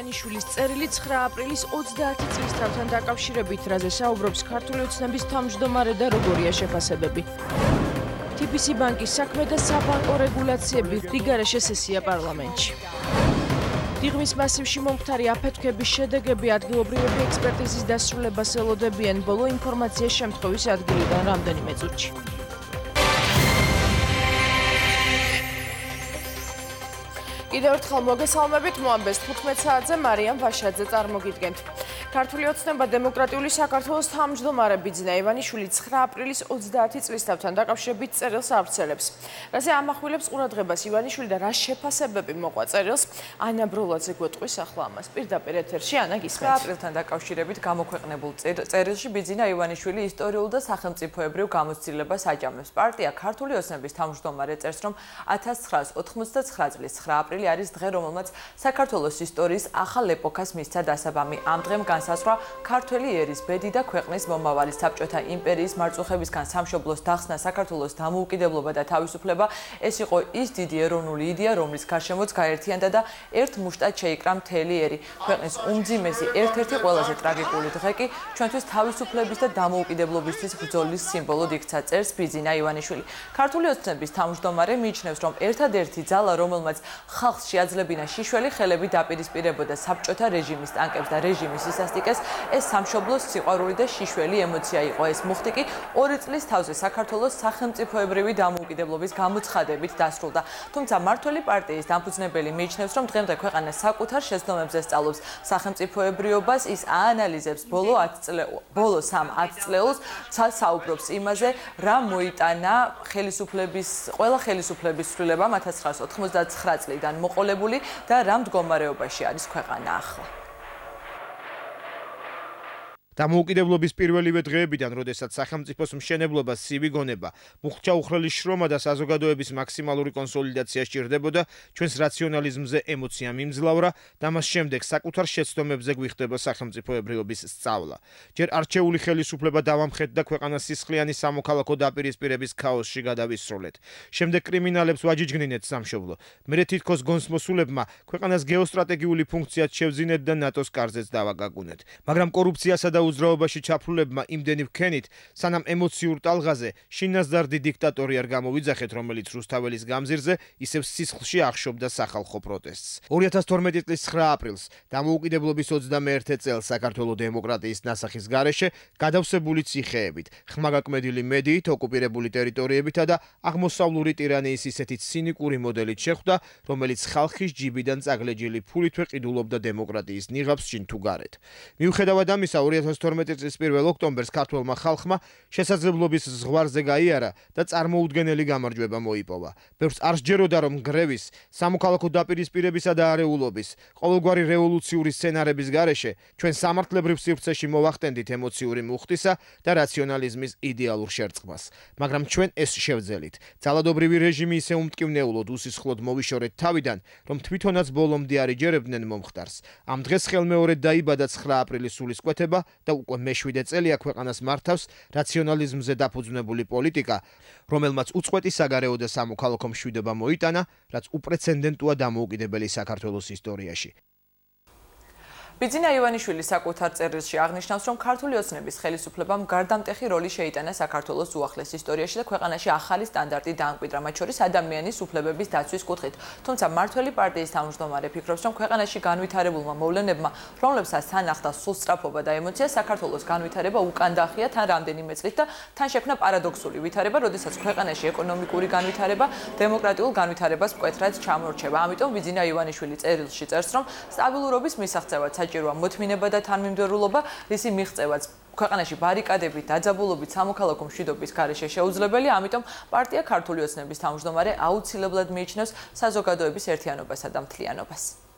ივანიშვილის წერილი 9 აპრილის 30 წლისთავთან დაკავშირებით, რაზე საუბრობს ქართული ოცნების თავმჯდომარე და როგორია შეფასებები. თიბისი ბანკის საქმე და საბანკო რეგულაციები, რიგგარეშე სესია პარლამენტში. დიღმის მასივში მომხდარი აფეთქების შედეგები ადგილობრივები ექსპერტიზის დასრულებას ელოდებიან ბოლო ინფორმაციის შემთხვევის ადგილიდან რამდენიმე წუთში. კიდევ ერთხელ მოგესალმებით, მოამბეს 15 საათზე მარიამ ვაშაძე წარმოგიდგენთ. ქართული ოცნება დემოკრატიული საქართველოს თავმჯდომარე ბიძინა ივანიშვილი 9 აპრილის 30 წლისთავთან დაკავშირებით წერილს ავრცელებს. რაზე ამახვილებს ყურადღებას ივანიშვილი და რა შეფასებები მოყვა წერილს, ანა ბროლაძე გვეტყვის ახლა ამას. პირდაპირ ეთერში ანა გისმენთ. 9 აპრილთან დაკავშირებით გამოქვეყნებულ წერილში ბიძინა ივანიშვილი ისტორიულ და სახელმწიფოებრივ გამოცდილებას აჯამებს. პარტია ქართული ოცნების თავმჯდომარე წერს, რომ 1989 წლის 9 აპრილი არის დღე, რომელმაც საქართველოს ისტორიის ახალ ეპოქას მისცა დასაბამი. ამ დღემ განსაზღვრა ქართველი ერის ბედი და ქვეყნის მომავალი. საბჭოთა იმპერიის მარწუხებისგან სამშობლოს დახსნა, საქართველოს დამოუკიდებლობა და თავისუფლება. ეს იყო ის დიდი ეროვნული იდეა, რომლის გარშემოც გაერთიანდა და ერთ მუშტად შეიკრა მთელი ერი. ქვეყნის უმძიმესი, ერთ-ერთი ყველაზე ტრაგიკული დღე კი ჩვენთვის თავისუფლების და დამოუკიდებლობისთვის ბრძოლის სიმბოლოდ იქცა, წერს ბიძინა ივანიშვილი. ქართული ოცნების თავმჯდომარე მიიჩნევს, რომ ერთადერთი ძალა, რომელმაც ხალხს შეაძლებინა შიშველი ხელები დაპირისპირებოდა საბჭოთა რეჟიმის ტანკებს და რეჟიმის ისასტიკეს, ეს სამშობლოს სიყვარული და შიშველი ემოცია იყო. ეს მუხტი კი 2 წლის თავზე საქართველოს სახელმწიფოებრივი დამოუკიდებლობის გამოცხადებით დასრულდა. თუმცა მმართველი პარტიის დამფუძნებელი მიიჩნევს, რომ დღემდე ქვეყანა საკუთარ შეცდომებზე სწავლობს სახელმწიფოებრიობას, ის აანალიზებს ბოლო 10 წლეულს, საუბრობს იმაზე, რა მოიტანა ყველა ხელისუფლების ცვლილებამ 1989 წლიდან მოყოლებული და რა მდგომარეობაში არის ქვეყანა ახლა. დამოუკიდებლობის პირველივე დღეებიდან, როდესაც სახელმწიფოს მშენებლობა, სივი გონება, მუხტჩა უხრელი შრომა და საზოგადოების მაქსიმალური კონსოლიდაცია სჭირდებოდა, ჩვენს რაციონალიზმზე ემოცია მიმძლავრა და მას შემდეგ საკუთარ შეცდომებზე გვიხდება სახელმწიფოებრიობის სწავლა. ჯერ არჩეული ხელისუფლება დავამხედდა ქვეყანას სისხლიანი სამოქალაქო დაპირისპირების ქაოსში გადავისროლეთ. შემდეგ კრიმინალებს ვაჯიჯგნინეთ სამშობლო. მერე თითქოს გონსმოსულებმა ქვეყანას გეოსტრატეგიული ფუნქციაც შევძინეთ და ნატოს კარზეც დავაგაგუნეთ. მაგრამ კორუფციასა და უძრაობაში ჩაფლულებმა იმდენი ვქენით, სანამ ემოციურ ტალღაზე შინასდარდი დიქტატორი არ გამოვიძახეთ, რომელიც რუსთაველის გამზირზე ისევ სისხლში ახშობდა სახალხო პროტესტს. 2012 წლის 9 აპრილს დამოუკიდებლობის 21 წელს საქართველოს დემოკრატიის ნასახის გარეშე გადავსებული ციხეებით, ხმაგაკმედილი მედიით, ოკუპირებული ტერიტორიებითა და აღმოსავლური ტირანიის ისეთი ცინიკური მოდელით შეხვდა, რომელიც ხალხის ჯიბიდან წაგლეჯილი ფულითვე ყიდულობდა დემოკრატიის ნიღაბს შინ თუ გარეთ. მიუხედავად ამისა, 2012 წლის 1 ოქტომბერს ქართველმა ხალხმა შესაძლებლობის ზღვარზე გაიარა და წარმოუდგენელი გამარჯვება მოიპოვა. ბევრს არ სჯეროდა, რომ გრევის, სამოქალაქო დაპირისპირებისა და არეულობის, ყოველგვარი რევოლუციური სცენარების გარეშე ჩვენ სამართლებრივ სივრცეში მოვახტენდით ემოციური მუხტისა და რაციონალიზმის იდეალურ შერწყმას. მაგრამ ჩვენ ეს შევძელით. ძალადობრივი რეჟიმი ისე უმტკივნეულოდ უსისხლოდ მოვიშორეთ თავიდან, რომ თვითონაც ბოლომდე არ იჯერებდნენ მომხდარს. ამ დღეს ხელმეორედ დაიბადა 9 აპრილის სულისკვეთება და უკვე მე-7 წელია ქვეყანას მართავს რაციონალიზმზე დაფუძნებული პოლიტიკა, რომელმაც უწყვეტი საგარეო და სამოქალაქო მშვიდობა მოიტანა, რაც უპრეცედენტოა დამოუკიდებელი საქართველოს ისტორიაში. ბიძინა ივანიშვილი საკუთარ წერილში აღნიშნავს, რომ ქართული ოცნების ხელისუფლებამ გარდამტეხი როლი შეიტანა საქართველოს უახლეს ისტორიაში და ქვეყანაში ახალი სტანდარტი დაამკვიდრა, მათ შორის ადამიანის უფლებების დაცვის კუთხით. თუმცა მმართველი პარტიის თავმჯდომარე ფიქრობს, რომ ქვეყანაში განვითარებულმა მოვლენებმა, რომლებსაც თან ახლდა სულსწრაფობა და ემოცია, საქართველოს განვითარება უკან დაახია თან რამდენიმე წლით და თან შექმნა პარადოქსული ვითარება, როდესაც ქვეყანაში ეკონომიკური განვითარება დემოკრატიულ განვითარებას მკვეთრად ჩამორჩება. ამიტომ ბიძინა ივანიშვილი წერილში წერს, რომ სტაბილურობის მისაღწევად საჭიროა მოთმინება და თანმიმდევრულობა, რისი მიღწევაც ქვეყანაში ბარიკადებით, დაძაბულობით, სამოქალაქო მშვიდობის გარეშე შეუძლებელია, ამიტომ პარტია ქართული ოცნების თავმჯდომარე აუცილებლად მიიჩნევს საზოგადოების ერთიანობასა და მთლიანობას.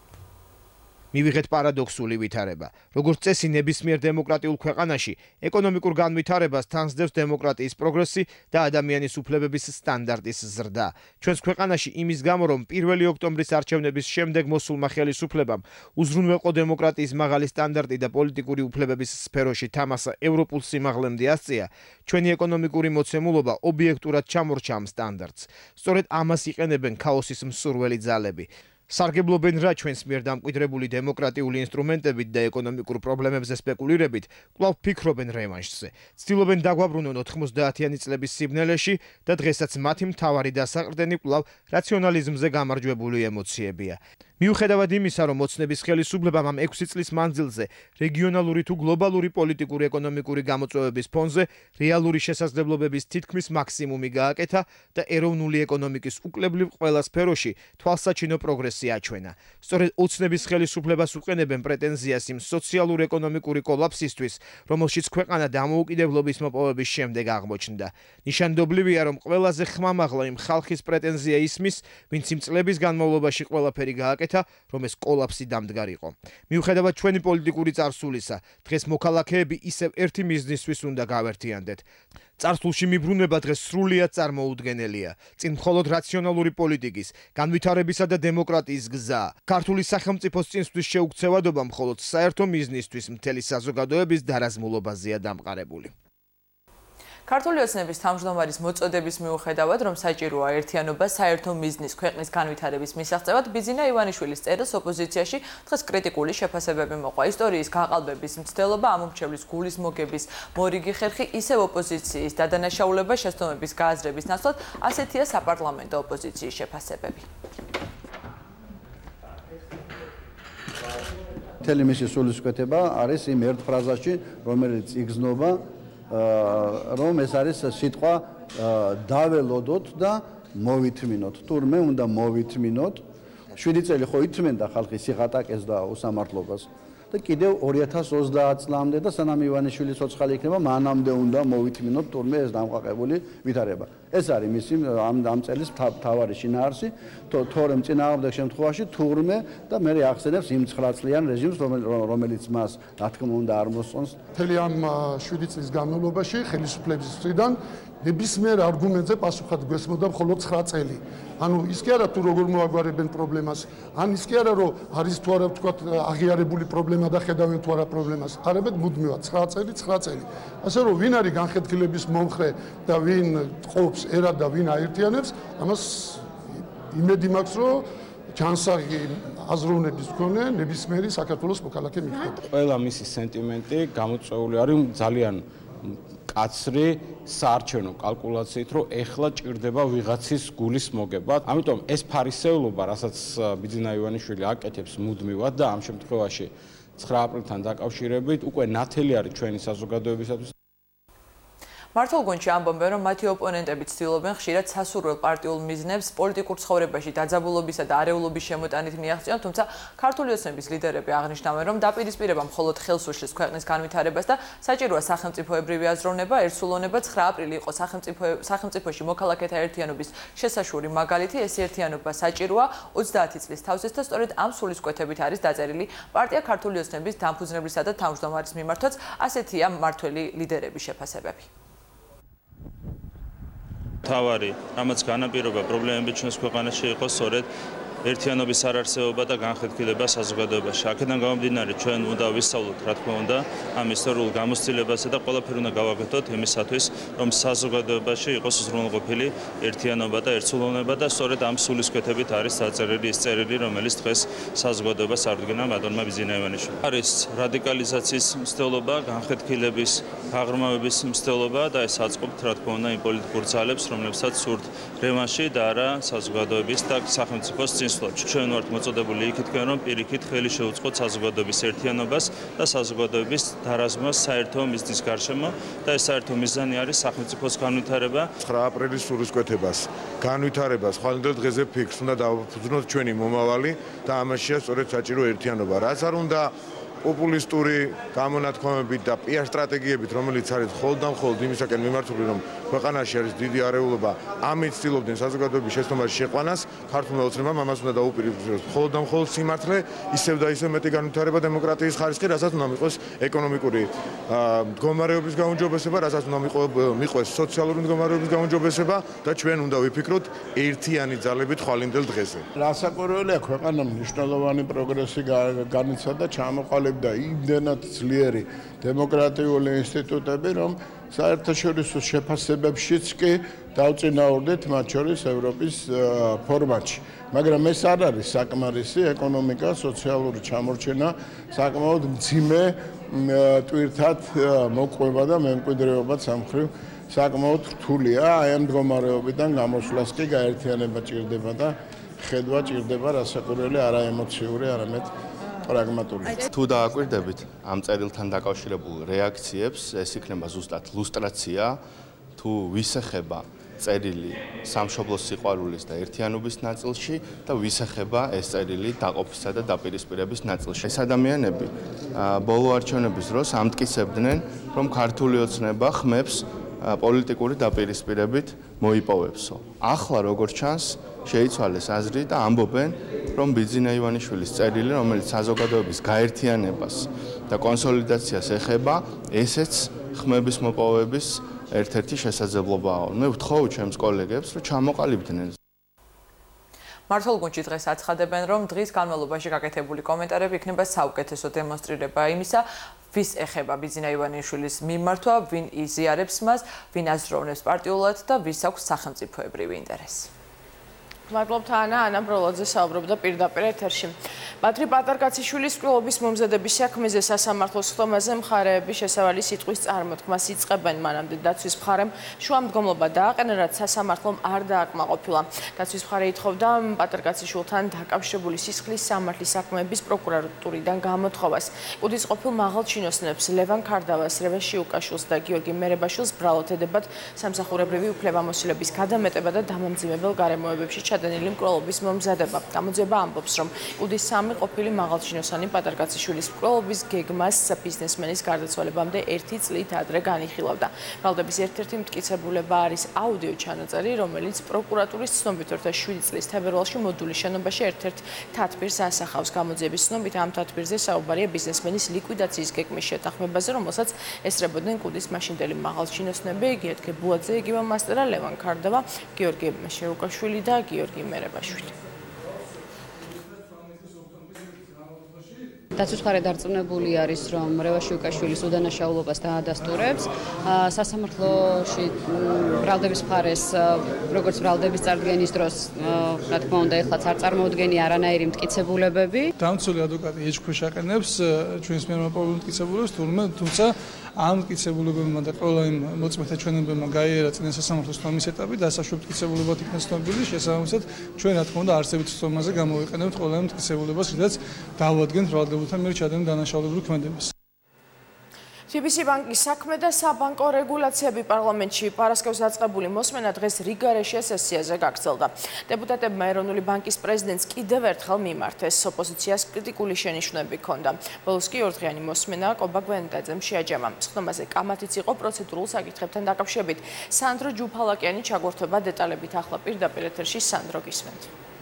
მივიღეთ პარადოქსული ვითარება. როგორც წესი ნებისმიერ დემოკრატიულ ქვეყანაში, ეკონომიკურ განვითარებას თანსდევს დემოკრატიის პროგრესი და ადამიანის უფლებების სტანდარტის ზრდა. ჩვენს ქვეყანაში იმის გამო, რომ 1 ოქტომბრის არჩევნების შემდეგ მოსულმა ხელისუფლებამ უზრუნველყო დემოკრატიის მაღალი სტანდარტი და პოლიტიკური უფლებების სფეროში თამასა ევროპულ სიმაღლემდე ასწია, ჩვენი ეკონომიკური მოცემულობა ობიექტურად ჩამორჩა ამ სტანდარტს. სწორედ ამას იყენებენ ქაოსის მსურველი ძალები. სარგებლობენ რა ჩვენს მიერ დამკვიდრებული დემოკრატიული ინსტრუმენტებით და ეკონომიკურ პრობლემებზე სპეკულირებით, კვლავ ფიქრობენ რევანშზე. ცდილობენ დაგვაბრუნონ 90-იანი წლების სიბნელეში და დღესაც მათი მთავარი დასაყრდენი კვლავ რაციონალიზმზე გამარჯვებული ემოციებია. მიუხედავად იმისა, რომ ოცნების ხელისუფლებამ ამ 6 წლის მანძილზე რეგიონალური თუ გლობალური პოლიტიკური ეკონომიკური გამოწვევების ფონზე რეალური შესაძლებლობების თითქმის მაქსიმუმი გააკეთა და ეროვნული ეკონომიკის უკლებლივ ყველა სფეროში თვალსაჩინო პროგრესი აჩვენა. სწორედ ოცნების ხელისუფლებას უყენებენ პრეტენზიას იმ სოციალურ-ეკონომიკური კოლაფსისთვის, რომელშიც ქვეყანა დამოუკიდებლობის მოპოვების შემდეგ აღმოჩნდა. ნიშანდობლივია, რომ ყველაზე ხმამაღლა იმ ხალხის პრეტენზია ისმის, ვინც იმ წლების განმავლობაში ყველაფერი გააკეთა, რომ ეს კოლაფსი დამდგარიყო. მიუხედავად ჩვენი პოლიტიკური წარსულისა, დღეს მოქალაქეები ისევ ერთი მიზნისთვის უნდა გავერთიანდეთ. წარსულში მიბრუნება დღეს სრულიად წარმოუდგენელია. წინ მხოლოდ რაციონალური პოლიტიკის, განვითარებისა და დემოკრატიის გზაა. ქართული სახელმწიფოს წინსვლის შეუქცევადობა მხოლოდ საერთო მიზნისთვის მთელი საზოგადოების დარაზმულობაზეა დამყარებული. ქართული ოცნების თავმჯდომარის მოწოდების მიუხედავად, რომ საჭიროა ერთიანობა საერთო მიზნის ქვეყნის განვითარების მისაღწევად, ბიძინა ივანიშვილის წერილს ოპოზიციაში დღეს კრიტიკული შეფასებები მოყვა. ისტორიის გაყალბების მცდელობა, ამომრჩევლის გულის მოგების მორიგი ხერხი, ისევ ოპოზიციის დადანაშაულება შეცდომების გააზრების ნაცვლად, ასეთია საპარლამენტო ოპოზიციის შეფასებები. მთელი მისი სულისკვეთება არის იმ ერთ ფრაზაში, რომელიც იგრძნობა, რომ ეს არის სიტყვა დაველოდოთ და მოვითმინოთ. თურმე უნდა მოვითმინოთ. 7 წელი ხო ითმენდა ხალხი სიღატაკეს და უსამართლობას და კიდევ 2030 წლამდე და სანამ ივანიშვილის ცოცხალი იქნება, მანამდე უნდა მოვითმინოთ თურმე ეს დამყარებული ვითარება. ეს არის მისი ამ წელის მთავარი შინაარსი, თორემ წინააღმდეგ შემთხვევაში თურმე და მე ახსენებს იმ 9 წლიან რეჟიმს, რომელიც მას რა თქმა უნდა არ მოსწონს. მთელი ამ 7 წლის განმავლობაში ხელისუფლების მხრიდან ნებისმიერ არგუმენტზე პასუხად გვესმოდა მხოლოდ 9 წელი. ანუ ის კი არა თუ როგორ მოაგვარებენ პრობლემას, ან ის კი არა რომ არის თუ არა ვთქვათ აღიარებული პრობლემა და ხედავენ თუ არა პრობლემას. არამედ მუდმივად 9 წელი, 9 წელი. ასე რომ ვინ არის განხეთქილების მომხრე და ვინ ყოფს ერად და ვინ აერთიანებს, ამას იმედი მაქვს, რომ ჯანსაღი აზროვნების მქონე ნებისმიერი საქართველოს მოქალაქე მიხვდება. ყველა მისი სენტიმენტი გამოწვეული არის ძალიან კაცრი საარჩევნო კალკულაციით, რომ ეხლა ჭირდება ვიღაცის გულის მოგება. ამიტომ ეს ფარისეულობა, რასაც ბიძინა ივანიშვილი აკეთებს მუდმივად და ამ შემთხვევაში 9 აპრილთან დაკავშირებით, უკვე ნათელი არის ჩვენი საზოგადოებისათვის. მართალ გონჩი ამბობენ, რომ მათი ოპონენტები ცდილობენ ხშირად სასურველ პარტიულ მიზნებს პოლიტიკურ ცხოვრებაში დაძაბულობისა და არეულობის შემოტანით მიაღწიონ, თუმცა ქართული ოცნების ლიდერები აღნიშნავენ, რომ დაპირისპირება მხოლოდ ხელს უშლის ქვეყნის განვითარებას და საჭიროა სახელმწიფოებრივი აზროვნება, ერთსულოვნება. 9 აპრილი იყო სახელმწიფოში მოქალაქეთა ერთიანობის შესაშური მაგალითი. ეს ერთიანობა საჭიროა 30 წლის თავზეც და სწორედ ამ სულისკვეთებით არის დაწერილი პარტია ქართული ოცნების დამფუძნებლისა და თავმჯდომარის მიმართვაც. ასეთია მმართველი ლიდერების შეფასებები. თავარი, რამაც განაპირობა პრობლემები ჩვენს ქვეყანაში იყო სწორედ ერთიანობის არარსებობა და განხეთქილება საზოგადოებაში. აქედან გამომდინარე, ჩვენ უნდა ვისწავლოთ, რა თქმა უნდა, ამ ისტორიულ გამოცდილებასა და ყველაფერი უნდა გავაკეთოთ იმისათვის, რომ საზოგადოებაში იყოს უზრუნველყოფილი ერთიანობა და ერთსულოვნება და სწორედ ამ სულისკვეთებით არის დაწერილი ის წერილი, რომელიც დღეს საზოგადოებას ardgena ბატონმა ბიძინა ივანიშვილმა. არის რადიკალიზაციის მცდელობა, განხეთქილების, აღრმავების მცდელობა და ეს აწყობთ, რა თქმა უნდა, იმ პოლიტიკურ ძალებს, რომლებსაც სურთ რევანში და არა საზოგადოების და სახელმწიფოს ჩვენ ვართ მოწოდებული იქითკენ, რომ პირიქით ხელი შეუწყოთ საზოგადოების ერთიანობას და საზოგადოების დარაზმას საერთო მიზნის გარშემო და ეს საერთო მიზანი არის სახელმწიფოს განვითარება. 9 აპრილის სულისკვეთებას, განვითარებას, ხვალინდელ დღეზე ფიქრს უნდა დავაფუძნოთ ჩვენი მომავალი და ამაშია სწორედ საჭირო ერთიანობა. რაც არ უნდა პოპულისტური გამონათქვამებით და პიარ სტრატეგიებით, რომელიც არის მხოლოდ იმისაკენ მიმართული, რომ ქვეყანაში არის დიდი არეულობა, ამით ცდილობდნენ საზოგადოების შეცდომაში შეყვანას, ქართულმა ოცნებამ ამას უნდა დაუპირისპიროს მხოლოდ სიმართლე, ისევ და ისევ მეტი განვითარება დემოკრატიის ხარისხი, რასაც უნდა მიყვეს ეკონომიკური მდგომარეობის გაუმჯობესება, რასაც უნდა მიყვეს სოციალური მდგომარეობის გაუმჯობესება და ჩვენ უნდა ვიფიქროთ ერთიანი ძალებით ხვალინდელ დღეზე. რასაკვირველია, ქვეყანამ მნიშვნელოვანი პროგრესი განიცადა, ჩამოყალიბდა იმდენად ძლიერი დემოკრატიული ინსტიტუტები, რომ საერთაშორისო შეფასებებშიც კი დავწინაურდეთ მათ შორის ევროპის ფორმატში. მაგრამ ეს არ არის საკმარისი ეკონომიკა, სოციალური ჩამორჩენა, საკმაოდ მძიმე ტვირთად მოყვება და მემკვიდრეობა სამხრივ საკმაოდ რთულია. აი ამ მდგომარეობიდან გამოსვლას კი გაერთიანება ჭირდება და ხედვა ჭირდება რასაკვირველი არა ემოციური, არამედ პრაგმატული. თუ დააკვირდებით ამ წერილთან დაკავშირებულ რეაქციებს, ეს იქნება ზუსტად ლუსტრაცია, თუ ვისეხება წერილი სამშობლოს სიყვარულის და ერთიანობის ნაწილში და ვისეხება ეს წერილი დაყოფისა და დაპირისპირების ნაწილში. ეს ადამიანები ბოლო არჩევნების დროს ამტკიცებდნენ, რომ ქართული ოცნება ხმებს პოლიტიკური დაპირისპირებით მოიპოვებსო. ახლა როგორც ჩანს, შეიცვალეს აზრი და ამბობენ, რომ ბიძინა ივანიშვილის წერილი, რომელიც საზოგადოების გაერთიანებას და კონსოლიდაციას ეხება, ესეც ხმების მოპოვების ერთ-ერთი შესაძლებლობაა. მე ვთხოვ ჩემს კოლეგებს, რომ ჩამოყალიბდნენ. მართლ გუნდში დღეს აცხადებენ, რომ დღის განმავლობაში გაკეთებული კომენტარები იქნება საუკეთესო დემონსტრირება იმისა, ვის ეხება ბიძინა ივანიშვილის მიმართვა, ვინ იზიარებს მას, ვინ აზროვნებს პარტიულად და ვის აქვს სახელმწიფოებრივი ინტერესი. მადლობთ ანა ბროლაძე საუბრობდა პირდაპირ ეთერში. ბატრი პატარკაციშვილის კვლევის მომზადების საქმეზე სასამართლოს ხდომაზე მხარეები შესავალი სიტყვის წარმოთქმას იწყებენ. მანამდე დაცვის მხარემ შუამდგომლობა დააყენა, რაც სასამართლომ არ დააკმაყოფილა. დაცვის მხარე ითხოვდა პატარკაციშვილთან დაკავშირებული სისხლის სამართლის საქმეების პროკურატურიდან გამოთხოვას. კუდის ყოფილ მაღალჩინოსნებს ლევან ქარდავას, რევენ შიუკაშვილს და გიორგი მერებაშვილს ბრალად ედებათ სამსახურებრივი უფლებამოსილების გადამეტება და დამამძიმებელ გარემოებებში ჩადენილი მკვლელობის მომზადება. გამოძიება ამბობს, რომ კუდის სამი ყოფილი მაღალჩინოსანი პატარკაციშვილის მკვლელობის გეგმას ბიზნესმენის გარდაცვალებამდე 1 წლით ადრე განიხილავდა. ბრალდების ერთ-ერთი მტკიცებულება არის აუდიო ჩანაწერი, რომელიც პროკურატურის ცნობით 2007 წლის თებერვალში მოდულის შენობაში ერთ-ერთ თათბირს ასახავს. გამოძიების ცნობით ამ თათბირზე საუბარია ბიზნესმენის ლიკვიდაციის გეგმის შეთანხმებაზე, რომელსაც ესწრებოდნენ კუდის მაშინდელი მაღალჩინოსნები, გიორგი ბუაძე, იგივე მასტერა, ლევან ქარდავა, გიორგი შეუკაშვილი და გიორგი მერებაშვილი. დაცვის მხარე დარწმუნებული არის, რომ რევაშიუკაშვილის უდანაშაულობას დაადასტურებს. სასამართლოში ბრალდების მხარეს, როგორც ბრალდების წარდგენის დროს, რა თქმა უნდა, ეხლაც არ წარმოუდგენია არანაირი მტკიცებულებები. დამცველი ადვოკატი ეჭქვეშ აყენებს ჩვენს მიერ მოპოვებულ მტკიცებულებას, თუმცა ამ მტკიცებულებებმა და ყველა იმ მოწმეთა ჩვენებებმა გაიარა წინა სასამართლოს თომის ეტაპი, დასაშვებ მტკიცებულებად იქნა ცნობილი, შესაბამისად ჩვენ რა თქმა უნდა არსებით ცნობაზე გამოვიყენებთ ყველა იმ მტკიცებულებას, რითაც დავადგენთ ბრალდებულთან მიერ ჩადენილ დანაშაულებრივ ქმედებას. თიბისი ბანკის საქმე და საბანკო რეგულაციები პარლამენტში პარასკევს აწყებული მოსმენა დღეს რიგგარეშე სესიაზე გაგრძელდა. დეპუტატებმა ეროვნული ბანკის პრეზიდენტს კიდევ ერთხელ მიმართეს. ოპოზიციას კრიტიკული შენიშვნები ჰქონდა. ბოლოს კი ორდღიანი მოსმენა კობა გვენეტაძემ შეაჯამა. სხდომაზე კამათიც იყო პროცედურულ საკითხებთან დაკავშირებით. სანდრო ჯუფალაკიანი ჩაგვართვება დეტალებით ახლა პირდაპირ ეთერში. სანდრო, გისმენთ.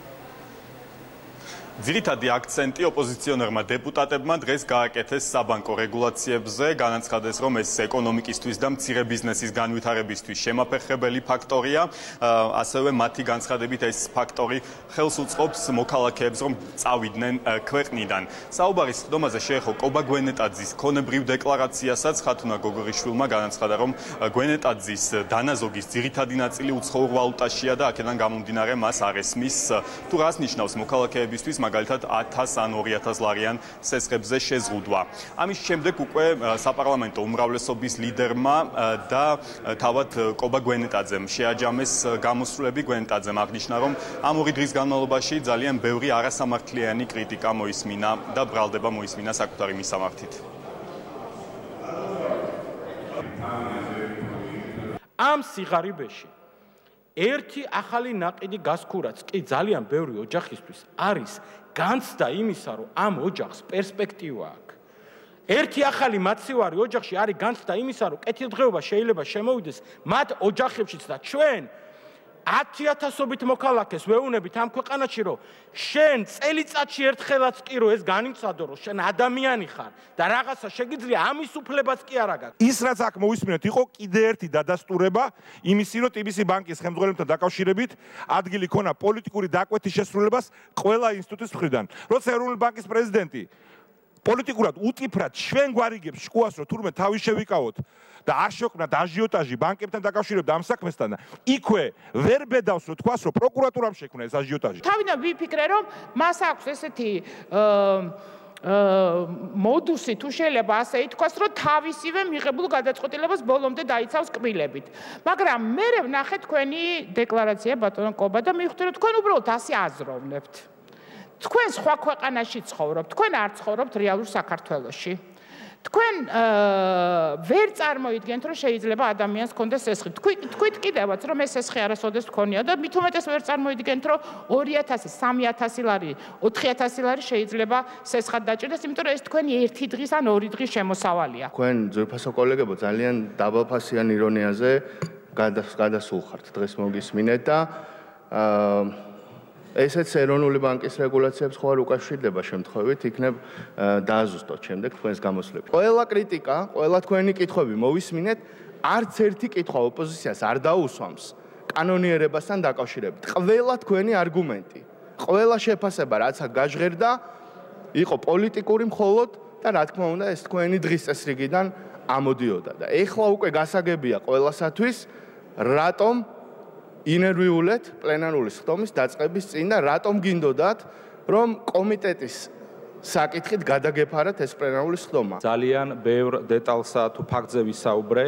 ძირითადი აქცენტი ოპოზიციონერმა დეპუტატებმა დღეს გააკეთეს საბანკო რეგულაციებზე, განაცხადეს, რომ ეს ეკონომიკისთვის და მცირე ბიზნესის განვითარებისთვის შემაფერხებელი ფაქტორია, ასევე მათი განცხადებით ეს ფაქტორი ხელს უწყობს მოქალაქეებს, რომ წავიდნენ ქვეყნიდან. საუბარი სხდომაზე შეეხო კობა გვენეტაძის ქონებრივ დეკლარაციასაც ხათუნა გოგორიშვილმა განაცხადა, რომ გვენეტაძის დანაზოგის ძირითადი ნაწილი უცხოურ ვალუტაშია და აქედან გამომდინარე მას არ ესმის, თუ რას ნიშნავს მოქალაქეებისთვის მაგალითად 1000 ან 2000 ლარიან სესხებზე შეზღუდვა. ამის შემდეგ უკვე საპარლამენტო უმრავლესობის ლიდერმა და თავად კობა გვენეტაძემ შეაჯამეს გამოსვლები. გვენეტაძემ აღნიშნა, რომ ამ ორი დღის განმავლობაში ძალიან ბევრი არასამართლიანი კრიტიკა მოისმინა და ბრალდება მოისმინა საკუთარი მისამართით. ამ სიღარიბეში ერთი ახალი ნაყიდი გასქურაც კი ძალიან ბევრი ოჯახისთვის არის განცდა იმისა, რომ ამ ოჯახს პერსპექტივა აქვს. ერთი ახალი მაცივარი ოჯახში არის განცდა იმისა, რომ კეთილდღეობა შეიძლება შემოვიდეს მათ ოჯახებშიც და ჩვენ 10,000-ობით მოქალაქეს ვეუბნებით ამ ქვეყანაში, რომ შენ წელიწადში ერთხელაც კი რომ ეს განიცადო, რომ შენ ადამიანი ხარ და რაღაცა შეგიძლია, ამის უფლებაც კი არ აქვს. ის რაც აქ მოვისმინეთ, იყო კიდე ერთი დადასტურება იმისი, რომ თიბისი ბანკის ხელმძღვანელთან დაკავშირებით ადგილი ქონა პოლიტიკური დაკვეთის შესრულებას ყველა ინსტიტუტის მხრიდან. როცა ეროვნული ბანკის პრეზიდენტი პოლიტიკურად უტიფრად ჩვენ გვარიგებს შკუას, რომ თურმე თავი შევიკავოთ და არ შევქმნათ აჟიოტაჟი ბანკებთან დაკავშირებით ამ საქმესთან, იქვე ვერ ბედავს რომ თქვას, რომ პროკურატურამ შექმნა ეს აჟიოტაჟი. თავიდან ვიფიქრე, რომ მას აქვს ესეთი მოდუსი თუ შეიძლება ასე ითქვას, რომ თავისივე მიღებულ გადაწყვეტილებას ბოლომდე დაიცავს კბილებით. მაგრამ მე ვნახე თქვენი დეკლარაცია ბატონო კობა და მივხვდი, რომ თქვენ უბრალოდ ასე აზროვნებთ. თქვენ სხვა ქვეყანაში ცხოვრობთ, თქვენ არ ცხოვრობთ რეალურ საქართველოში. თქვენ ვერ წარმოიდგენთ, რომ შეიძლება ადამიანს ჰქონდეს სესხი. თქვით კიდევაც, რომ ეს სესხი არასოდეს გქონია და მით უმეტეს ვერ წარმოიდგენთ, რომ 2000, 3000 ლარი, 4000 ლარი შეიძლება სესხად დაჭირდეს, იმიტომ რომ ეს თქვენი ერთი დღის ან ორი დღის შემოსავალია. თქვენ ძვირფასო კოლეგებო ძალიან დაბალფასიან ირონიაზე გადასულხართ დღეს მოგისმინეთ და ესეც ეროვნული ბანკის რეგულაციებს ხო არ უკავშირდება შემთხვევით, იქნებ დააზუსტოთ შემდეგ თქვენს გამოსვლებით. ყველა კრიტიკა, ყველა თქვენი კითხვები მოვისმინეთ, არც ერთი კითხვა ოპოზიციას არ დაუსვამს კანონიერებასთან დაკავშირებით. ყველა თქვენი არგუმენტი, ყველა შეფასება, რაც გაჟღერდა, იყო პოლიტიკური მხოლოდ და რა თქმა უნდა, ეს თქვენი დღის წესრიგიდან ამოდიოდა და ეხლა უკვე გასაგებია ყველასათვის, რატომ ინერვიულად პლენარული სხდომის დაწყების წინ და რატომ გინდოდათ, რომ კომიტეტის საკითხით გადაგეფარათ ეს პლენარული სხდომა. ძალიან ბევრ დეტალსა თუ ფაქტზე ვისაუბრე,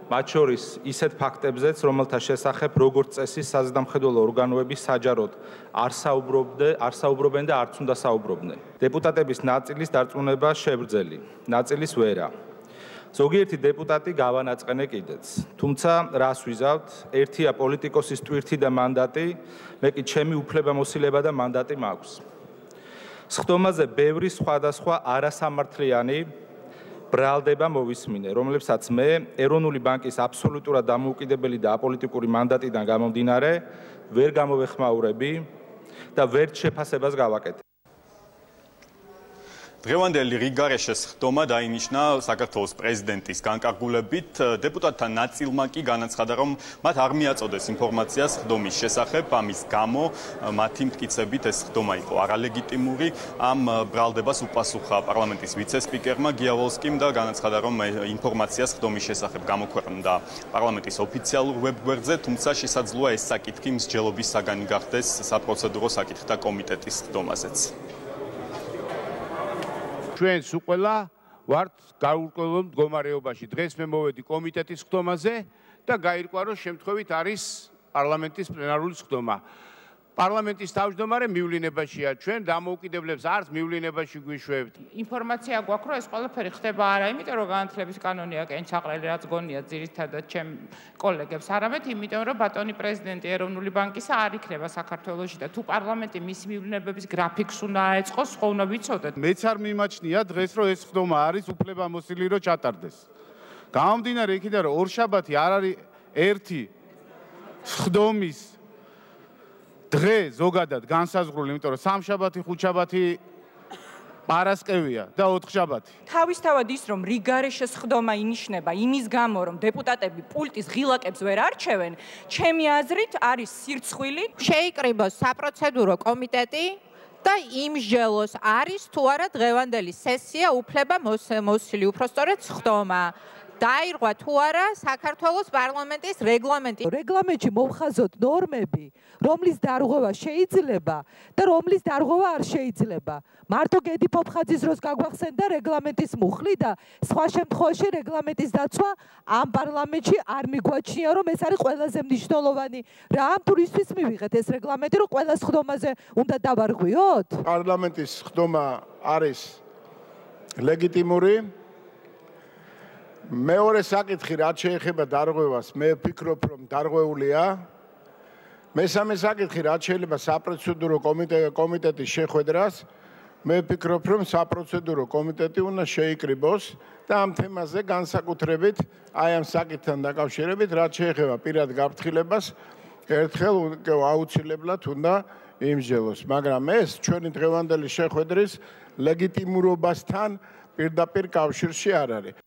მათ შორის ისეთ ფაქტებზეც, რომელთა შესახებ როგორც წესი საზედამხედველო ორგანოები საჯაროდ არ საუბრობენ და არც უნდა საუბრობდნენ. დეპუტატების ნაწილის დარწმუნება შევრძელი, ნაწილის ვერა. ზოგიერთი დეპუტატი გავანაწყენე კიდეც. თუმცა რას ვიზავთ? ერთია პოლიტიკოსის ტვირთი და მანდატი, მე კი ჩემი უფლებამოსილება და მანდატი მაქვს. სხდომაზე ბევრი სხვადასხვა არასამართლიანი ბრალდება მოვისმინე, რომლებსაც მე ეროვნული ბანკის აბსოლუტურად დამოუკიდებელი და აპოლიტიკური მანდატიდან გამომდინარე ვერ გამოვეხმაურები და ვერ შეფასებას გავაკეთებ. დღევანდელი რიგგარეშეს ხდომა დაინიშნა საქართველოს პრეზიდენტის განკარგულებით. დეპუტატთა ნაწილმა კი განაცხადა, რომ მათ არ მიაწოდეს ინფორმაციას ხდომის შესახებ, ამის გამო მათი მტკიცებით ეს ხდომა იყო არალეგიტიმური. ამ ბრალდებას უპასუხა პარლამენტის ვიცე-სპიკერმა გიავოლსკიმ და განაცხადა, რომ ინფორმაციას ხდომის შესახებ გამოქვეყნდა პარლამენტის ოფიციალურ ვებგვერდზე, თუმცა შესაძლოა ეს საკითხი მსჯელობის საგანი გახდეს საპროცედურო საკითხთა კომიტეტის ხდომაზეც. ჩვენს უყველა ვართ გაურკვეველ მდგომარეობაში. დღეს მე მოვედი კომიტეტის ხდომაზე და გაირკვა, რომ შემთხვევით არის პარლამენტის პლენარული ხდომა. პარლამენტის თავმჯდომარე მივლინებაშია, ჩვენ დამოუკიდებლებს არც მივლინებაში გვიშვებთ. ინფორმაცია გვაქვს, რომ ეს ყველაფერი ხდება არა იმიტომ, რომ განათლების კანონია კენჩაყრელი, რაც გონია ძირითადად ჩემ კოლეგებს, არამედ იმიტომ, რომ ბატონი პრეზიდენტი ეროვნული ბანკისა არ იქნება საქართველოში და თუ პარლამენტი მის მივლინებების გრაფიკს უნდა აეწყოს, ხო უნდა ვიცოდეთ. მეც არ მიმაჩნია დღეს, რომ ეს ხდომა არის უფლებამოსილი, რომ ჩატარდეს. გამომდინარე იქიდან, რომ ორშაბათი არ არის ერთი ხდომის დღე ზოგადად განსაზღვრული, იმიტომ რომ სამშაბათი, ხუთშაბათი პარასკევია და ოთხშაბათი. თავისთავად ის, რომ რიგგარეშეს ხდომა ინიშნება იმის გამო, რომ დეპუტატები პულტის ღილაკებს ვერ არჩევენ, ჩემი აზრით არის სირცხვილი. შეიკრიბოს საპროცედურო კომიტეტი და იმსჯელოს არის თუ არა დღევანდელი სესია უფლებამოსილი, უпростоრად ხდომა. დაირღვა თუ არა საქართველოს პარლამენტის რეგლამენტი. რეგლამენტში მოვხაზოთ ნორმები, რომლის დარღვევა შეიძლება და რომლის დარღვევა არ შეიძლება. მარტო გედი ფოფხაძის დროს გაგვახსენდა რეგლამენტის მუხლი და სხვა შემთხვევაში რეგლამენტის დაცვა ამ პარლამენტში არ მიგვაჩნია, რომ ეს არის ყველაზე მნიშვნელოვანი. რა ამ ტურისთვის მივიღეთ ეს რეგლამენტი, რომ ყველა ხდომაზე უნდა დავარღვიოთ? პარლამენტის ხდომა არის ლეგიტიმური. მეორე საკითხი, რაც შეეხება დარღვევას, მე ვფიქრობ, რომ დარღვეულია. მესამე საკითხი, რაც შეიძლება საპროცედურო კომიტეტის შეხვედრას, მე ვფიქრობ, რომ საპროცედურო კომიტეტი უნდა შეიკრიბოს და ამ თემაზე განსაკუთრებით, აი ამ საკითხთან დაკავშირებით, რაც შეეხება პირად გაფრთხილებას, ერთხელ აუცილებლად უნდა იმსჯელოს. მაგრამ ეს ჩვენი დღევანდელი შეხვედრის ლეგიტიმურობასთან პირდაპირ კავშირში არ არის.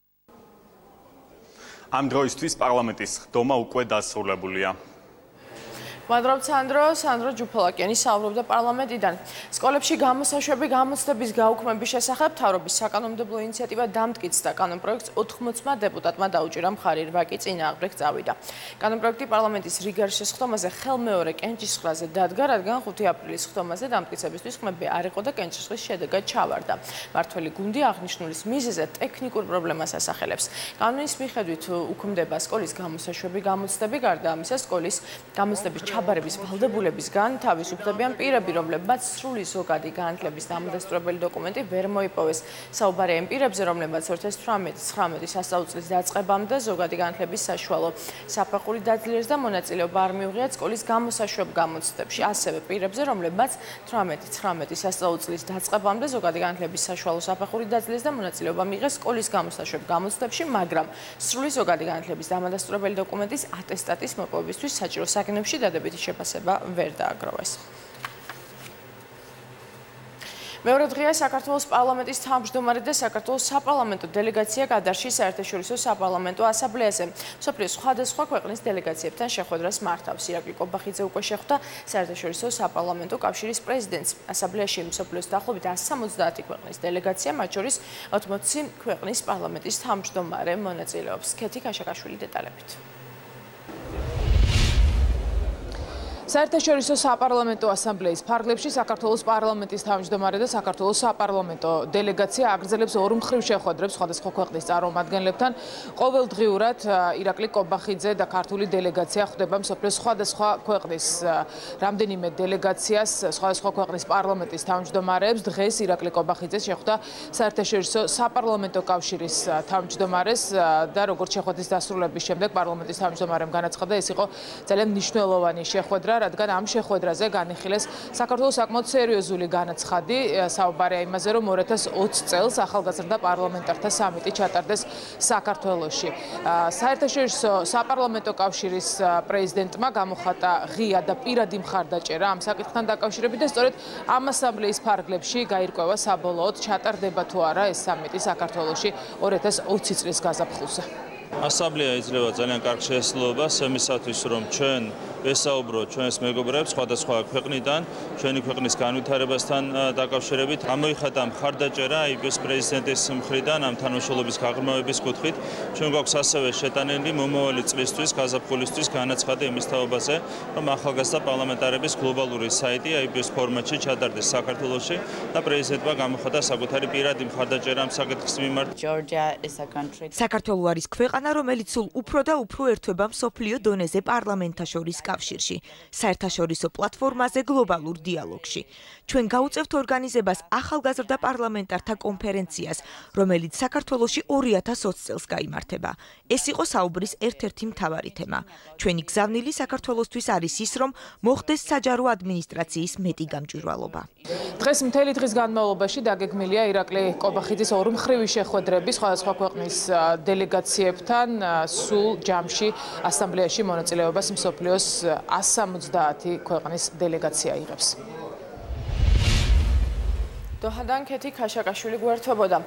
ამ დროისთვის პარლამენტის ხდომა უკვე დასრულებულია. მადლობთ სანდრო ჯუფოლაკიანი საუბრობდა პარლამენტიდან. სკოლებში გამოსაშვები გამოცდების გაუქმების შესახებ მთავრობის საკანონმდებლო ინიციატივა დამტკიცდა. კანონპროექტს 80 დეპუტატმა დაუჭირა მხარი, 8 კი წინააღმდეგ წავიდა. კანონპროექტი პარლამენტის რიგგარეშე სხდომაზე ხელმეორე კენჭისყრაზე დადგა, რადგან 5 აპრილის სხდომაზე დამტკიცებისთვის ხმები არ იყო და კენჭისყრის შედეგად ჩავარდა. მმართველი გუნდი აღნიშნულის მიზეზად ტექნიკურ პრობლემას ასახელებს. კანონის მიხედვით უქმდება სკოლის გამოსაშვები გამოცდები, გარდა ამისა სკოლის გამოცდების ჩაბარების ვალდებულებისგან თავისუფლებიან პირები, რომლებმაც სრული ზოგადი განათლების დამადასტურებელი დოკუმენტი ვერ მოიპოვეს. საუბარია იმ პირებზე, რომლებმაც 2018-19 სასწავლო წლის დაწყებამდე ზოგადი განათლების საშუალო საფეხური დაძლიერეს და მონაწილეობა არ მიუღიათ სკოლის გამოსაშვებ გამოცდებში. ასევე პირებზე, რომლებმაც 18-19 სასწავლო წლის დაწყებამდე ზოგადი განათლების საშუალო საფეხური დაძლიერეს და მონაწილეობა მიიღეს სკოლის გამოსაშვებ გამოცდებში, მაგრამ სრული ზოგადი განათლების დამადასტურებელი დოკუმენტის ატესტატის მოპოვებისთვის საჭირო საგნებში დადებითი შეფასება ვერ დააგროვეს. მეორე დღეა საქართველოს პარლამენტის თავმჯდომარე და საქართველოს საპარლამენტო დელეგაცია გადარში საერთაშორისო საპარლამენტო ასამბლეაზე. მსოფლიოს სხვადასხვა ქვეყნის დელეგაციებთან შეხვედრას მართავს. ირაკლი კობახიძე უკვე შეხვდა საერთაშორისო საპარლამენტო კავშირის პრეზიდენტს. ასამბლეაში მსოფლიოს დაახლოებით 170 ქვეყნის დელეგაცია, მათ შორის 80 ქვეყნის პარლამენტის თავმჯდომარე მონაწილეობს. ქეთი ქაშაკაშვილი დეტალებით. საერთაშორისო საპარლამენტო ასამბლეის ფარგლებში საქართველოს პარლამენტის თავმჯდომარე და საქართველოს საპარლამენტო დელეგაცია აგრძელებს ორმხრივ შეხვედრებს სხვადასხვა ქვეყნის წარმომადგენლებთან. ყოველდღიურად ირაკლი კობახიძე და ქართული დელეგაცია ხვდება მსოფლიოს სხვადასხვა ქვეყნის რამდენიმე დელეგაციას, სხვადასხვა ქვეყნის პარლამენტის თავმჯდომარეებს. დღეს ირაკლი კობახიძე შეხვდა საერთაშორისო საპარლამენტო კავშირის თავმჯდომარეს და როგორც შეხვედრის დასრულების შემდეგ პარლამენტის თავმჯდომარემ განაცხადა, ეს იყო ძალიან მნიშვნელოვანი შეხვედრა, რადგან ამ შეხვედრაზე განიხილეს საქართველოს საკმაოდ სერიოზული განაცხადი. საუბარია იმაზე, რომ 2020 წელს ახალგაზრდა პარლამენტართა სამიტი ჩატარდეს საქართველოში. საერთაშორისო საპარლამენტო კავშირის პრეზიდენტმა გამოხატა ღია და პირადი მხარდაჭერა ამ საკითხთან დაკავშირებით და სწორედ ამ ასამბლეის ფარგლებში გაირკვევა საბოლოოდ ჩატარდება თუ არა ეს სამიტი საქართველოში 2020 წლის გაზაფხულზე. ასამბლეა იძლევა ძალიან კარგ შესაძლებლობას იმისათვის, რომ ჩვენ ვესაუბროთ ჩვენს მეგობრებს სხვადასხვა ქვეყნიდან, ჩვენი ქვეყნის განვითარებასთან დაკავშირებით. ამოიხატა მხარდაჭერა იბოს პრეზიდენტის მხრიდან ამ თანამშრომლობის გაღრმავების კუთხით. ჩვენ გვაქვს ასევე შეტანილი მომავალი წლისთვის, გაზაფხულისთვის განაცხადი იმის თაობაზე, რომ ახალგაზრდა პარლამენტარების გლობალური საიტი იბოს ფორმატში ჩატარდეს საქართველოში და პრეზიდენტმა გამოხატა საკუთარი პირადი მხარდაჭერა ამ საკითხის მიმართ. საქართველო არის ქვეყანა, რომელიც სულ უფრო და უფრო ერთვება მსოფლიო დონეზე პარლამენტთა შორის კავშირში, საერთაშორისო პლატფორმაზე გლობალურ დიალოგში. ჩვენ გაუწევთ ორგანიზებას ახალგაზრდა პარლამენტართა კონფერენციას, რომელიც საქართველოში 2020 წელს გაიმართება. ეს იყო საუბრის ერთ-ერთი მთავარი თემა. ჩვენი გზავნილი საქართველოსთვის არის ის, რომ მოხდეს საჯარო ადმინისტრაციის მეტი გამჭვირვალობა. დღეს მთელი დღის განმავლობაში დაგეგმილია ირაკლი კობახიძის ორმხრივი შეხვედრები სხვადასხვა ქვეყნის დელეგაციებთან. სულ ჯამში ასამბლეაში მონაწილეობას მსოფლიოს 170 ქვეყნის დელეგაცია იღებს. დოჰადან ქეთი ქაშაკაშვილი გვერდთვებოდა.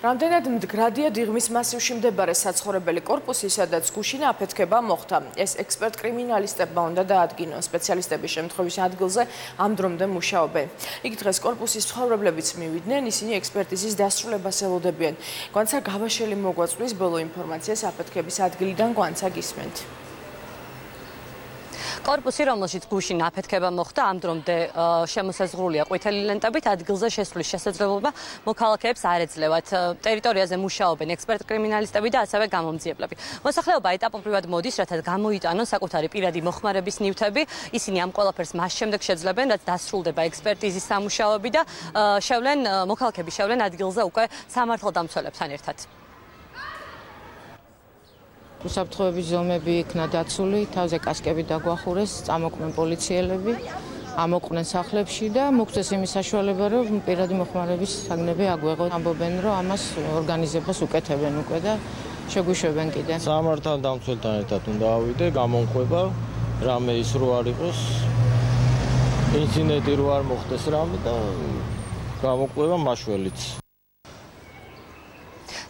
რამდენად მდგრადია დიღმის მასივში მდებარე საცხოვრებელი კორპუსი, სადაც გუშინ აფეთქება მოხდა. ეს ექსპერტ კრიმინალისტებმა უნდა დაადგინონ. სპეციალისტების შემთხვევის ადგილზე ამ დრომდე მუშაობენ. იქ დღეს კორპუსის მცხოვრებლებიც მივიდნენ, ისინი ექსპერტიზის დასრულებას ელოდებიან. გვანცა გავაშელი მოგვაწვის ბოლო ინფორმაციას აფეთქების ადგილიდან გვანცა გისმენთ. კორპუსი, რომელშიც გუშინ აფეთქება მოხდა, ამ დრომდე შემოსაზღვრულია ყვითელი ლენტებით, ადგილზე შესვლის შესაძლებლობა მოქალაქეებს არ ეძლევათ. ტერიტორიაზე მუშაობენ ექსპერტ კრიმინალისტები და ასევე გამომძიებლები. მოსახლეობა ეტაპობრივად მოდის, რათა გამოიტანონ საკუთარი პირადი მოხმარების ნივთები. ისინი ამ ყველაფერს მას შემდეგ შეძლებენ, რაც დასრულდება ექსპერტიზის სამუშაოები და მოქალაქეები შევლენ ადგილზე უკვე სამართალდამცველებთან ერთად. უსაფრთხოების ზომები იქნა დაცული, თავზე კასკები დაგვახურეს, წამოყვნენ პოლიციელები, ამოყვნენ სახლებში და მოგწეს იმის საშუალება, რომ პირადი მოხმარების საგნები აგვეღოთ. ამბობენ, რომ ამას ორგანიზებას უკეთებენ უკვე და შეგვიშვებენ კიდე. სამართალდამცველთან ერთად უნდა ავიდე, გამომყვება, რამე ის რო არ იყოს, ინციდენტი რო არ მოხდეს რამე და გამოყვება მაშველიც.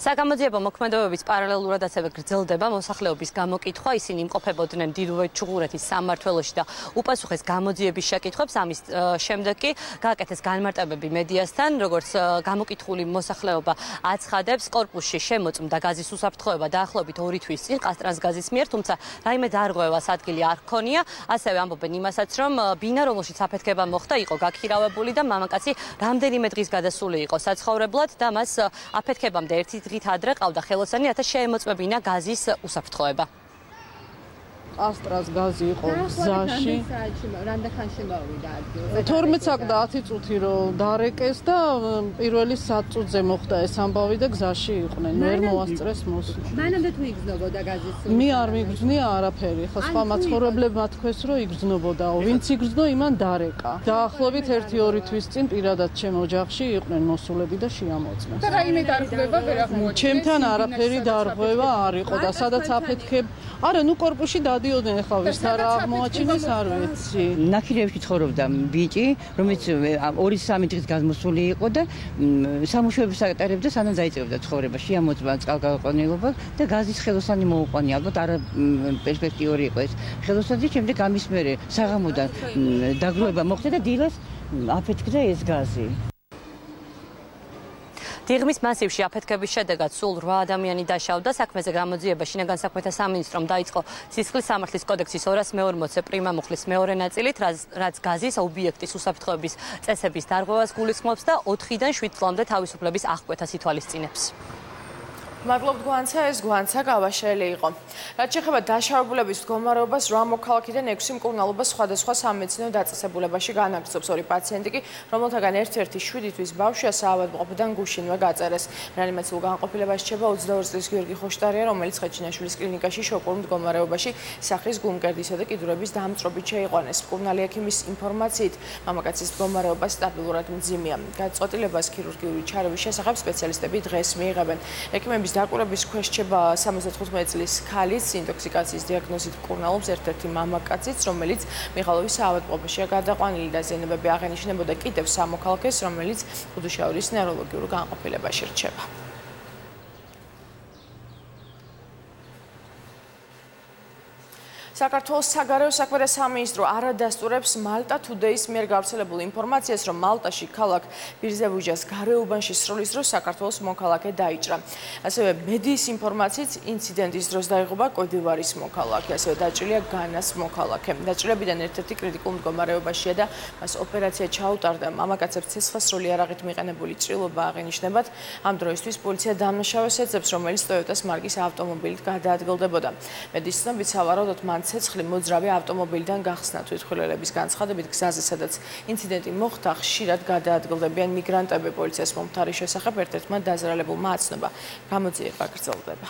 საგამოძიებო მოქმედებების პარალელურად ასევე გრძელდება მოსახლეობის გამოკითხვა, ისინი იმყოფებოდნენ დიდუეთ-ჩუღურეთის სამმართველოში და უპასუხეს გამოძიების შეკითხვებს, ამის შემდეგ კი გააკეთეს განმარტებები მედიასთან, როგორც გამოკითხული მოსახლეობა აცხადებს, კორპუსში შემოწმდა გაზის უსაფრთხოება დაახლოებით 2 თვის წინ ყაზტრანსგაზის მიერ, თუმცა რაიმე დარღვევას ადგილი არ ჰქონია, ასევე ამბობენ იმასაც, რომ ბინა, რომელშიც აფეთქება მოხდა, იყო გაქირავებული და მამაკაცი რამდენიმე დღის გადასული იყო საცხოვრებლად და მას აფეთქებამდე ერთი დღით ადრე ყავდა ხელოსანი, რათა შეემოწმებინა გაზის უსაფრთხოება. ასტრას გაზი იყო გზაში. რამდენ შემოვიდა ადგილზე? 12 საათი და 10 წუთი რომ დარეკეს და პირველი 7 წუთზე მოხდა ეს ამბავი და გზაში იყვნენ. ვერ მოასწრეს მოსვლა. მანამდე თუ იგრძნობოდა გაზის? მე არ მიგრძნია არაფერი. ხო სხვა მაცხოვრებლებმა თქვეს რომ იგრძნობოდაო. ვინც იგრძნო, იმან დარეკა. დაახლოებით 1-2 თვის წინ პირადად ჩემ ოჯახში იყვნენ მოსულები და შეამოწმეს. და რაიმე დარღვევა ვერ აღმოაჩინეს? ჩემთან არაფერი დარღვევა არ იყო და სადაც აფეთქებ. არა, ნუ კორპუსში დადიოდნენ ახლა ვის არა აღმოაჩინეს არ ვიცი. ნაქირავში ცხოვრობდა ბიჭი, რომელიც 2-3 დღის გამოსული იყო და სამუშაოებს ატარებდა, სანამ დაიწყებდა ცხოვრება. შეამოწმა წყალგაყვანილობა და გაზის ხელოსანი მოუყვანია. ალბათ არა პერსპექტიური იყო ეს ხელოსანი, შემდეგ ამის მერე საღამოდან დაგროვება მოხდა და დილას აფეთქდა ეს გაზი. დიღმის მასივში აფეთქების შედეგად სულ 8 ადამიანი დაშავდა. საქმეზე გამოძიება შინაგან საქმეთა სამინისტრომ დაიწყო სისხლის სამართლის კოდექსის 240 პრიმა მუხლის მეორე ნაწილით, რაც გაზის ობიექტის უსაფრთხოების წესების დარღვევას გულისხმობს და 4-დან 7 წლამდე თავისუფლების აღკვეთას ითვალისწინებს. მადლობთ გვანცა, ეს გვანცა გავაშელი იყო. რაც შეეხება დაშავებულების მდგომარეობას, 8 მოქალაქიდან 6 მკურნალობას სხვადასხვა სამედიცინო დაწესებულებაში განაგრძობს. 2 პაციენტი კი, რომელთაგან ერთ-ერთი 7 თვის ბავშვია, საავადმყოფოდან გუშინვე გაწერეს. რეანიმაციულ განყოფილებაში რჩება 22 წლის გიორგი ხოშტარია, რომელიც ხეჩინაშვილის კლინიკაში შოკურ მდგომარეობაში სახის გულმკერდისა და კიდურების დამწრობით შეიყვანეს. მკურნალი ექიმის ინფორმაციით, მამაკაცის მდგომარეობა სტაბილურად მძიმეა. გადაწყვეტილებას ქირურგიული ჩარევის შესახებ სპეციალისტები დღეს მიიღებენ. ექიმების დაკურების ქვეშ რჩება 75 წლის ქალიც, ინტოქსიკაციის დიაგნოზით მკურნალობს ერთ-ერთი მამაკაციც, რომელიც მიღალოვის საავადმყოფოშია გადაყვანილი და ზიანებები აღენიშნებოდა კიდევ 3 მოქალაქეს, რომელიც ხუდუშაურის ნევროლოგიურ განყოფილებაში რჩება. საქართველოს საგარეო საქმეთა სამინისტრო არადასტურებს მალტა თუდეის მიერ გავრცელებულ ინფორმაციას, რომ მალტაში ქალაქ ბირზევუჟას გარეუბანში სროლის დროს საქართველოს მოქალაქე დაიჭრა. ასევე მედიის ინფორმაციით ინციდენტის დროს დაიღუპა კოდივარის მოქალაქე, ასევე დაჭრილია განას მოქალაქე. დაჭრილებიდან ერთ-ერთი კრიტიკულ მდგომარეობაშია და მას ოპერაცია ჩაუტარდა. მამაკაცებს ცეცხლსროლი არაღით მიყენებული ჭრილობა აღენიშნებათ. ამ დროისთვის პოლიცია დამნაშავეს ეძებს, რომელიც ტოიოტას მარკის ავტომობილით გადაადგილდებოდა. მედიის ცნობით სავარაუდოდ მან ცეცხლი მოძრავი ავტომობილიდან გახსნა. თვითმხილველების განცხადებით, გზაზე, სადაც ინციდენტი მოხდა, ხშირად გადაადგილდებიან მიგრანტები. პოლიციას მომხდარი შესახებ ერთ-ერთმა დაზრალებულმა აცნობა. გამოძიება გრძელდება.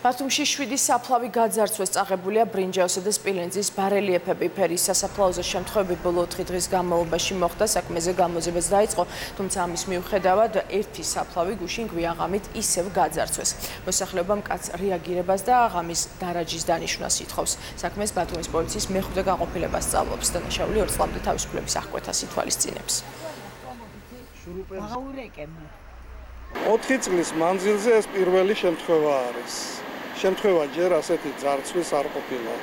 ბათუმში 7 საფლავი გაძარცვეს, წაღებულია ბრინჯაოსა და სპილენძის ბარელიეფები. ფერის სასაფლაოზე შემთხვევები ბოლო 4 დღის განმავლობაში მოხდა, საქმეზე გამოძიებაც დაიწყო, თუმცა ამის მიუხედავად ერთი საფლავი გუშინ გვიაღამით ისევ გაძარცვეს. მოსახლეობა მკაც რეაგირებას და ღამის დარაჯის დანიშვნას ითხოვს. საქმეს ბათუმის პოლიციის მეხუთე განყოფილება სწავლობს. დანაშაული 2 წლამდე თავისუფლების აღკვეთას ითვალისწინებს. 4 წლის მანძილზე ეს პირველი შემთხვევა არის. შემთხვევა ჯერ ასეთი ძარცვის არ ყოფილა.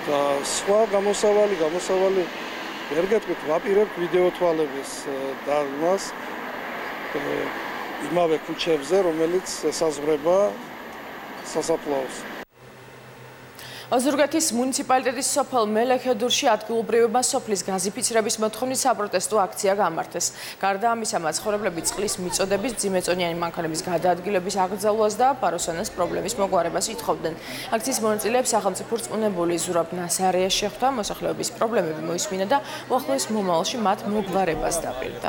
და სხვა გამოსავალი ვერ გეტყვით, ვაპირებთ ვიდეო თვალების დაგმას იმავე ქუჩებზე, რომელიც ესაზღვრება სასაფლაოს. ოზურგეთის მუნიციპალიტეტის სოფელ მელექედურში ადგილობრივებმა სოფლის გაზიფიცირების მოთხოვნით საპროტესტო აქცია გამართეს. გარდა ამისა, მაცხოვრებლები წყლის მიწოდების, მძიმეწონიანი მანქანების გადაადგილების აკრძალვას და პაროსანას პრობლემის მოგვარებას ითხოვდნენ. აქციის მონაწილეებს სახელმწიფო რწმუნებული ზურაბ ნასარია შეხვდა, მოსახლეობის პრობლემები მოისმინა და უახლოეს მომავალში მათ მოგვარებას დაპირდა.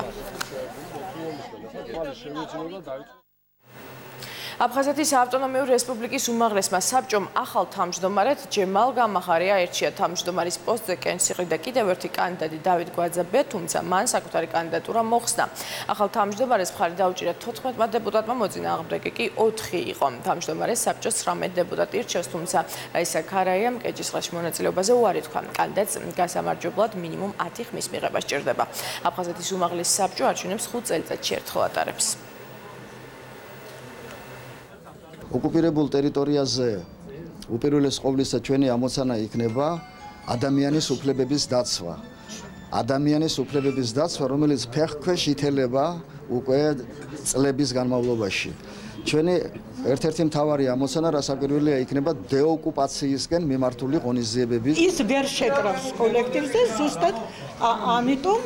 აფხაზეთის ავტონომიური რესპუბლიკის უმაღლესმა საბჭომ ახალ თავმჯდომარედ ჯემალ გამახარია ერჩია. თავმჯდომარის პოსტზე კენციყრიდა კიდევ ერთი კანდიდატი დავით გვაძაბია, თუმცა მან საკუთარი კანდიდატურა მოხსნა. ახალ თავმჯდომარეს მხარი დაუჭირა 14 დეპუტატმა, მოწინააღმდეგე კი 4 იყო. თავმჯდომარეს საბჭოს 19 დეპუტატი ირჩევს, თუმცა რაისა ქარაიამ კეჭისყრაში მონაწილეობაზე უარი თქვა. კანდიდატს გასამარჯვებლად მინიმუმ 10 ხმის მიღება სჭირდება. აფხაზეთის უმაღლეს საბჭო არჩევნებს 5 წელიწადში ერთხელ ატარებს. ოკუპირებულ ტერიტორიაზე უპირველეს ყოვლისა ჩვენი ამოცანა იქნება ადამიანის უფლებების დაცვა. ადამიანის უფლებების დაცვა, რომელიც ფეხქვეშ ითელება უკვე წლების განმავლობაში. ჩვენი ერთ-ერთი მთავარი ამოცანა რასაკვირველია იქნება დეოკუპაციისკენ მიმართული ღონისძიებების. ის ვერ შეკრავს კოლექტივს და ზუსტად ამიტომ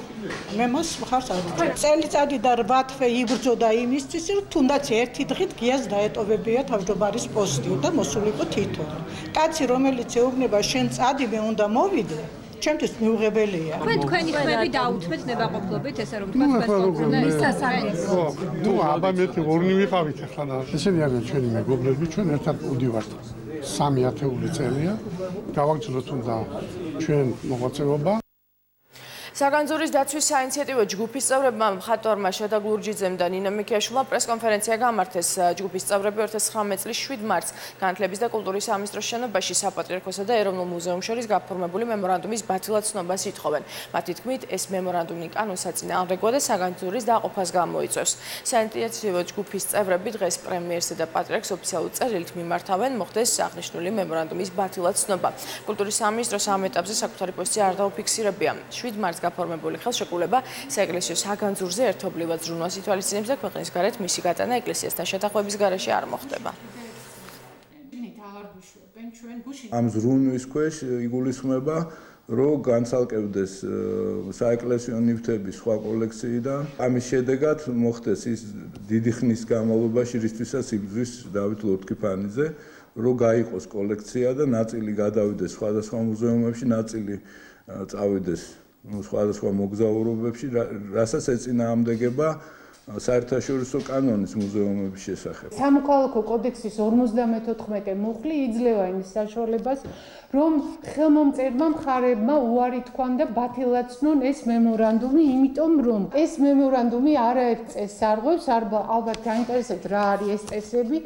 მე მას მხარს ავუჭერ. წელიწადი და 8 თვე იბრძოდა იმისთვის, რომ თუნდაც ერთი დღით გიას დაეტოვებია თავმჯდომარის პოსტი და მოსულიყო თითოეულ. კაცი, რომელიც ეუბნება შენ წადიმე უნდა მოვიდე, ჩემთვის მიუღებელია. თქვენი ხმები დაუთმეთ ნებაყოფლობით, ესე რომ თქვა სპეციფიკურად ის სასარგებლო. ნუ აბა მეტი ორნი ვიყავით ახლა და ესენი არიან ჩვენი მეგობრები, ჩვენ ერთად ვდივართ 3 ათეული წელია. გავაგრძელოთ უნდა ჩვენ მოღვაწეობა. საგანძურის დაცვის საინიციატივო ჯგუფის წევრებმა მხატვარმა შედა გურჯიძემ და ნინო მიქიაშვილმა პრესკონფერენცია გამართეს. ჯგუფის წევრები 2019 წლის 7 მარტს განათლების და კულტურის სამინისტროს შენობაში საპატრიარქოსა და ეროვნულ მუზეუმს შორის გაფორმებული მემორანდუმის ბათილად ცნობას ითხოვენ. მათი თქმით, ეს მემორანდუმი კანონსაწინააღმდეგოა და საგანძურის დაყოფას გამოიწვევს. საინიციატივო ჯგუფის წევრები დღეს პრემიერსა და პატრიარქს ოფიციალურ წერილით მიმართავენ, მოხდეს აღნიშნული მემორანდუმის ბათილად ცნობა. კულტურის სამინისტროს ამ ეტაპზე საკუთარი პოზიცია არ დაუფიქსირებია. 7 მარტს გაფორმებული ხელშეკრულება საეკლესიო საგანძურზე ერთობლივად ზრუნვას ითვალისწინებს და ქვეყნის გარეთ მისი გატანა ეკლესიასთან შეთანხმების გარეშე არ მოხდება. ამ ზრუნვის ქვეშ იგულისხმება, რომ განცალკევდეს საეკლესიო ნივთები სხვა კოლექციიდან. ამის შედეგად მოხდეს ის დიდი ხნის განმავლობაში, რისთვისაც იბრძვის დავით ლორთქიფანიძე, რომ გაიყოს კოლექცია და ნაწილი გადავიდეს სხვადასხვა მუზეუმებში, ნაწილი წავიდეს სხვადასხვა მოგზაურობებში, რასაც ეწინააღმდეგება საერთაშორისო კანონის მუზეუმების შესახებ. სამოქალაქო კოდექსის 54 მუხლი იძლევა იმის საშუალებას, რომ ხელმომწერმა მხარეებმა უარი თქვან და ბათილად ცნონ ეს მემორანდუმი, იმიტომ რომ ეს მემორანდუმი არაერთ წესს არღვევს, ალბათ გაინტერესებთ რა არის ეს წესები.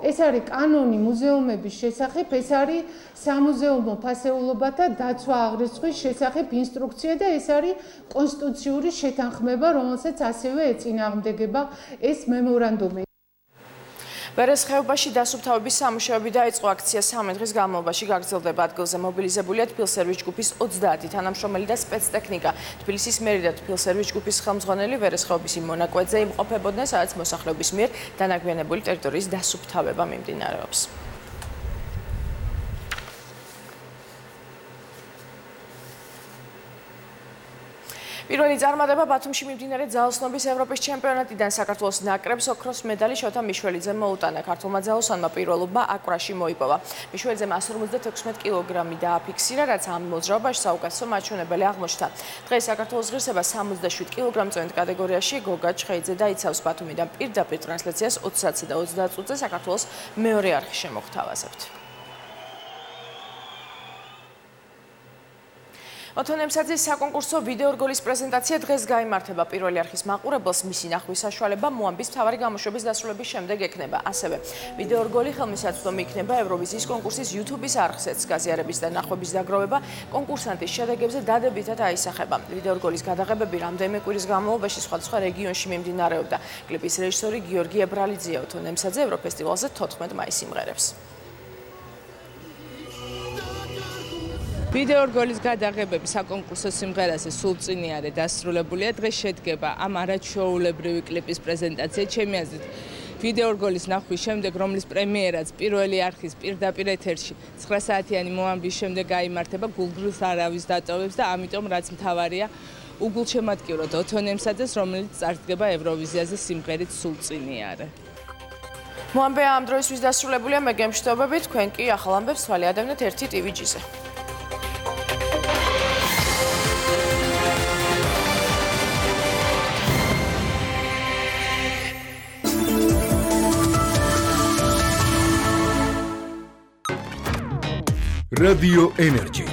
ეს არის კანონი მუზეუმების შესახებ, ეს არის სამუზეუმო ფასეულობათა დაცვა აღრიცხვის შესახებ ინსტრუქცია და ეს არის კონსტიტუციური შეთანხმება, რომელსაც ასევე ეწინააღმდეგება ეს მემორანდუმი. ბერეს ხეობაში დასუფთავების სამუშაოები დაიწყო. აქცია 3 დღის განმავლობაში გაგრძელდება. ადგილზე მობილიზებულია თბილსერვის ჯგუფის 30 თანამშრომელი და სპეცტექნიკა. თბილისის მერი და თბილსერვის ჯგუფის ხელმძღვანელი ბერეს ხეობის იმ მონაკვეთზე იმყოფებოდნენ, სადაც მოსახლეობის მიერ დანაგვიანებული ტერიტორიის დასუფთავება მიმდინარეობს. პირველი წარმატება ბათუმში მიმდინარე ძალოსნობის ევროპის ჩემპიონატიდან საქართველოს ნაკრებს ოქროს მედალი შოთა მიშველიძემ მოუტანა. ქართულმა ძალოსანმა პირველობა აკვრაში მოიპოვა. მიშველიძემ 156 კილოგრამი დააფიქსირა, რაც ამ მოძრაობაში საუკეთესო მაჩვენებელი აღმოჩნდა. დღეს საქართველოს ღირსება 77 კილოგრამწვენით კატეგორიაში გოგა ჩხეიძე დაიცავს. ბათუმიდან პირდაპირ ტრანსლაციას 20 საათზე და 30 წუთზე საქართველოს მეორე არხი შემოგთავაზებთ. ოცნებსაძის საკონკურსო ვიდეორგოლის პრეზენტაცია დღეს გაიმართება. პირველი არხის მაყურებელს მისი ნახვის საშუალება მოამბის მთავარი გამოშვების დასრულების შემდეგ ექნება. ასევე ვიდეორგოლი ხელმისაწვდომი იქნება ევროვიზიის კონკურსის YouTube-ის არხზეც. გაზიარების და ნახვების დაგროვება კონკურსანტის შედეგებზე დადებითად აისახება. ვიდეორგოლის გადაღებები რამდენიმე კვირის განმავლობაში სხვადასხვა რეგიონში მიმდინარეობდა. კლიპის რეჟისორი გიორგი ებრალიძეა ოცნებსაძე ევროფესტივალზე 14 მაისს იმღერებს. ვიდეორგოლის გადაღებები საკონკურსო სიმღერაზე სულ წინიარე დასრულებულია. დღეს შედგება ამ არაჩვეულებრივი კლიპის პრეზენტაცია. ჩემი აზრით, ვიდეორგოლის ნახვის შემდეგ, რომლის პრემიერაც პირველი არხის პირდაპირ ეთერში 9 საათიანი მოამბის შემდეგ გაიმართება, გულგრილს არავის დატოვებს და ამიტომ რაც მთავარია, უგულშემატკივროთ ოცნებსაძეს, რომელიც წარდგება ევროვიზიაზე სიმღერით სულ წინიარე. მოამბე ამ დროისთვის დასრულებულია. მე გემშვიდობებით, თქვენ კი ახალ ამბებს თვალი ადევნეთ 1 TVG-ზე. რადიო ენერჯი